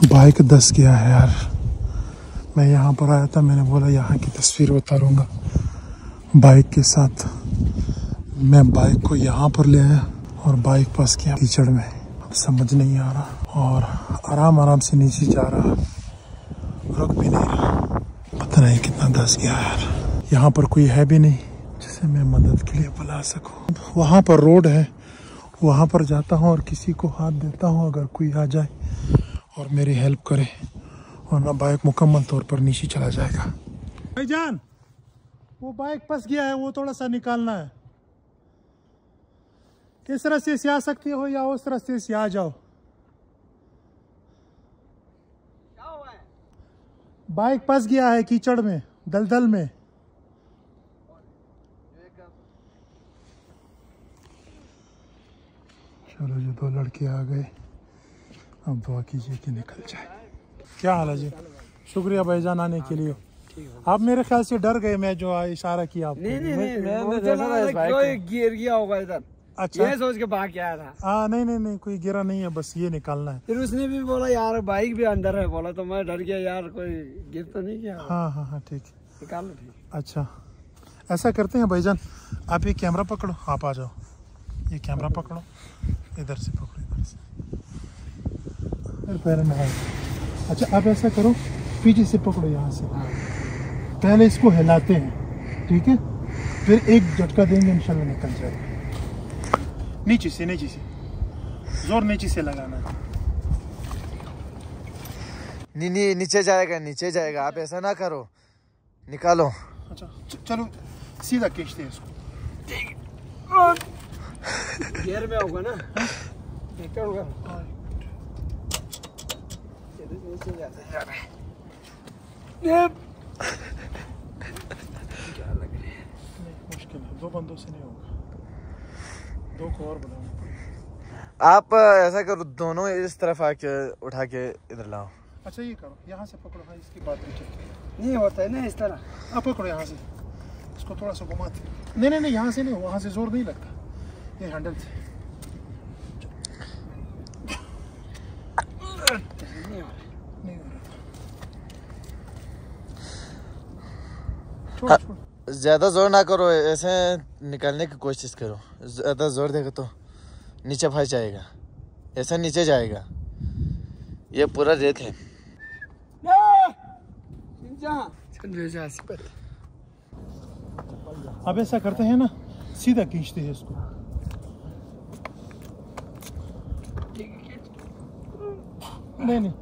Bike दस गया है यार। मैं यहाँ पर आया था, मैंने बोला यहाँ की तस्वीर उतारूंगा बाइक के साथ। मैं बाइक को यहाँ पर ले आया और बाइक फंस गया कीचड़ में। अब समझ नहीं आ रहा और आराम आराम से नीचे जा रहा, रुक भी नहीं रहा। पता नहीं कितना दस गया यार। यहाँ पर कोई है भी नहीं जिसे मैं मदद के लिए बुला सकूँ। वहाँ पर रोड है, वहाँ पर जाता हूँ और किसी को हाथ देता हूँ अगर कोई आ जाए और मेरी हेल्प करे, वरना बाइक मुकम्मल तौर पर नीचे चला जाएगा। भाईजान, वो बाइक फंस गया है, वो थोड़ा सा निकालना है। इस रास्ते से आ सकते हो या उस रास्ते से आ जाओ। क्या हुआ है? बाइक फंस गया है कीचड़ में, दलदल में। चलो जी, दो लड़के आ गए, अब दुआ कीजिए कि निकल जाए। क्या हाल है जी? शुक्रिया भाईजान आने के लिए। आप मेरे ख्याल से डर गए, मैं जो इशारा किया आपको। नहीं, कोई गिर गया होगा इधर। अच्छा, ये सोच के भाग के आया था। नहीं, कोई गिरा नहीं है, बस ये निकालना है। फिर उसने भी बोला यार बाइक भी अंदर है, बोला तो मैं डर गया यार कोई गिर तो नहीं गया। हाँ, ठीक है, निकाल लो। ठीक, अच्छा ऐसा करते हैं भाईजान, आप ये कैमरा पकड़ो, आप आ जाओ। ये कैमरा पकड़ो, इधर से पकड़ो, इधर से पैर में। अच्छा आप ऐसा करो, पीछे से पकड़ो, यहाँ से पहले इसको हिलाते हैं, ठीक है? फिर एक झटका देंगे, इंशाल्लाह निकल जाएगा। नीचे से जोर नीचे से लगाना है। नहीं, नीचे जाएगा, आप ऐसा ना करो, निकालो। अच्छा चलो सीधा खींचते हैं इसको। गियर में होगा ना? क्या होगा? मुश्किल है, दो बंदों से नहीं होगा, दो को और बढ़ाना पड़ेगा। आप ऐसा करो, दोनों इस तरफ आके उठा के इधर लाओ। अच्छा ये करो, यहाँ से पकड़ो। हाँ, इसकी बात नहीं होता है ना इस तरह। आप पकड़ो यहाँ से, इसको थोड़ा सा घुमाते। नहीं, यहाँ से नहीं, वहाँ से जोर नहीं लगता, ये हैंडल से। नहीं हो रहा। छोड़। ज्यादा जोर ना करो, ऐसे निकालने की कोशिश करो। ज्यादा जोर देगा तो नीचे फंस जाएगा, ऐसा नीचे जाएगा। ये पूरा रेत है। अब ऐसा करते हैं ना, सीधा खींचते हैं इसको। नहीं,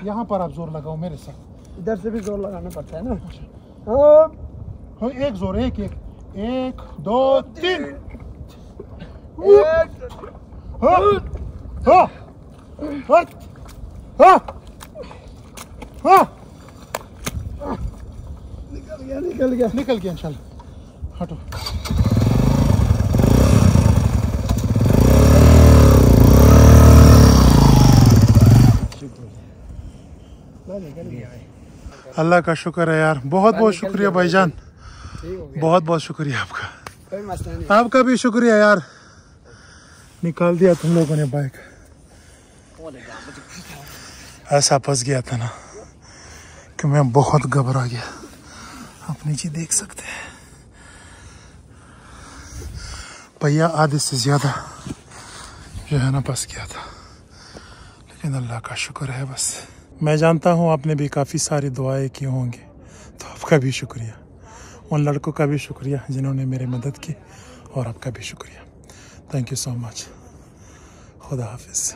यहाँ पर आप जोर लगाओ मेरे साथ। इधर से भी जोर लगाना पड़ता है ना? हाँ, एक जोर, एक 2 3। निकल गया इंशाल्लाह। हटो। अल्लाह का शुक्र है यार, बहुत शुक्रिया भाईजान, बहुत शुक्रिया आपका। कोई मसला नहीं, आपका भी शुक्रिया यार, निकाल दिया तुम लोगों ने बाइक। ऐसा फंस गया था ना कि मैं बहुत घबरा गया। आप नीचे देख सकते हैं, भैया आधे से ज्यादा जो है ना फंस गया था, लेकिन अल्लाह का शुक्र है। बस मैं जानता हूँ आपने भी काफ़ी सारी दुआएं की होंगी, तो आपका भी शुक्रिया, उन लड़कों का भी शुक्रिया जिन्होंने मेरी मदद की, और आपका भी शुक्रिया। Thank you so much. खुदा हाफिज़।